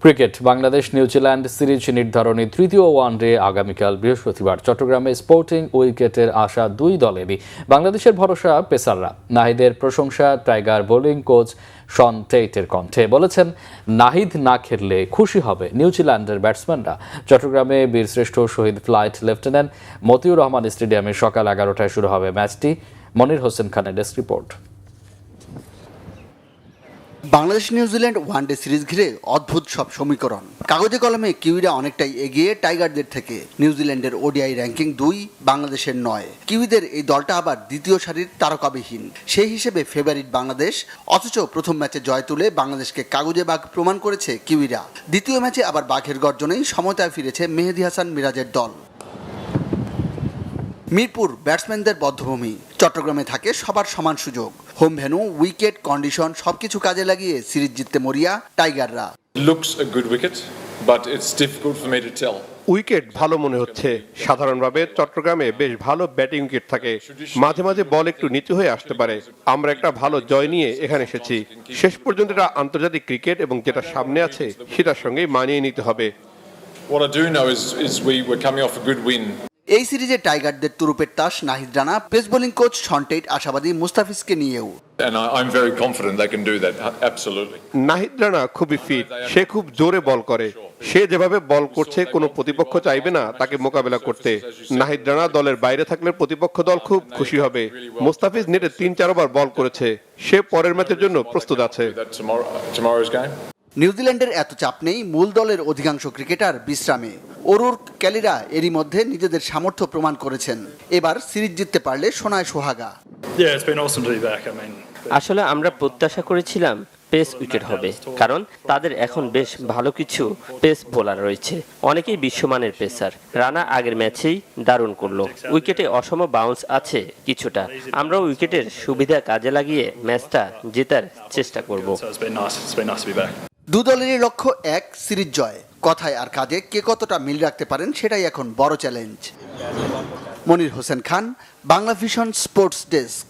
Cricket Bangladesh New Zealand series নির্ধারণী তৃতীয় one day আগামীকাল বৃহস্পতিবার চট্টগ্রামে স্পোর্টিং উইকেটের আশা দুই দলেরই। বাংলাদেশের ভরসা পেসাররা। নাহিদের প্রশংসা টাইগার বোলিং কোচ শন টেইটের কণ্ঠে। বলেছেন, নাহিদ না খেললে খুশি হবে নিউজিল্যান্ডের ব্যাটসম্যানরা। চট্টগ্রামে বীরশ্রেষ্ঠ শহীদ ফ্লাইট লেফটেন্যান্ট মতিউর রহমান স্টেডিয়ামে সকাল 11টায় শুরু হবে ম্যাচটি। মনির হোসেন খানের desk report. Bangladesh New Zealand one day series ঘিরে অদ্ভুত সব সমীকরণ। কাগজে কলমে কিউইরা অনেকটাই এগিয়ে টাইগারদের থেকে। নিউজিল্যান্ডের ওডিআই র্যাঙ্কিং 2, বাংলাদেশের 9। কিউইদের এই দলটা আবার দ্বিতীয় সারির তারকাবিহীন। সেই হিসেবে ফেভারিট বাংলাদেশ, অথচ প্রথম ম্যাচে জয় তুলে বাংলাদেশকে কাগজে বাঘ প্রমাণ করেছে কিউইরা। দ্বিতীয় ম্যাচে আবার বাঘের গর্জনেই সমতায় ফিরেছে মেহেদী হাসান মিরাজের দল। মিরপুর ব্যাটসম্যানদের বদ্ধভূমি। চট্টগ্রামে থাকে সবার সমান সুযোগ। হোম ভেন্যু, উইকেট, কন্ডিশন সবকিছু কাজে লাগিয়ে সিরিজ জিততে মরিয়া টাইগাররা। উইকেট ভালো মনে হচ্ছে। সাধারণভাবে চট্টগ্রামে বেশ ভালো ব্যাটিং উইকেট থাকে। মাঝে মাঝে বল একটু নিচু হয়ে আসতে পারে। আমরা একটা ভালো জয় নিয়ে এখানে এসেছি। শেষ পর্যন্ত এটা আন্তর্জাতিক ক্রিকেট এবং যেটা সামনে আছে সেটার সঙ্গে মানিয়ে নিতে হবে। এই সিরিজে টাইগারদের তুরুপের তাস Nahid Rana, pace bowling coach Shaun Tait আশাবাদী মুস্তাফিজকে নিয়েও। নাহিদ রানা খুবই ফিট, সে খুব জোরে বল করে। সে যেভাবে বল করছে কোনো প্রতিপক্ষ চাইবে না তাকে মোকাবেলা করতে। নাহিদ রানা দলের বাইরে থাকলে প্রতিপক্ষ দল খুব খুশি হবে। মুস্তাফিজ নেটে 3-4 বার বল করেছে। সে পরের ম্যাচের জন্য প্রস্তুত আছে। নিউজিল্যান্ডের এত চাপ নেই, মূল দলের অধিকাংশ ক্রিকেটার বিশ্রামে। অরুর ক্যালিরা এরই মধ্যে নিজেদের সামর্থ্য প্রমাণ করেছেন। এবার সিরিজ জিততে পারলে সোনায় সোহাগা। আসলে আমরা প্রত্যাশা করেছিলাম পেস উইকেট হবে, কারণ তাদের এখন বেশ ভালো কিছু পেস বোলার রয়েছে, অনেকেই বিশ্বমানের পেসার। রানা আগের ম্যাচেই দারুণ করলো। উইকেটে অসম বাউন্স আছে কিছুটা। আমরা উইকেটের সুবিধা কাজে লাগিয়ে ম্যাচটা জেতার চেষ্টা করব। দু দলেরই লক্ষ্য এক, সিরিজ জয়। কথায় আর কাজে কে কতটা মিল রাখতে পারেন সেটাই এখন বড় challenge. Monir Hossain Khan, Bangla vision sports desk.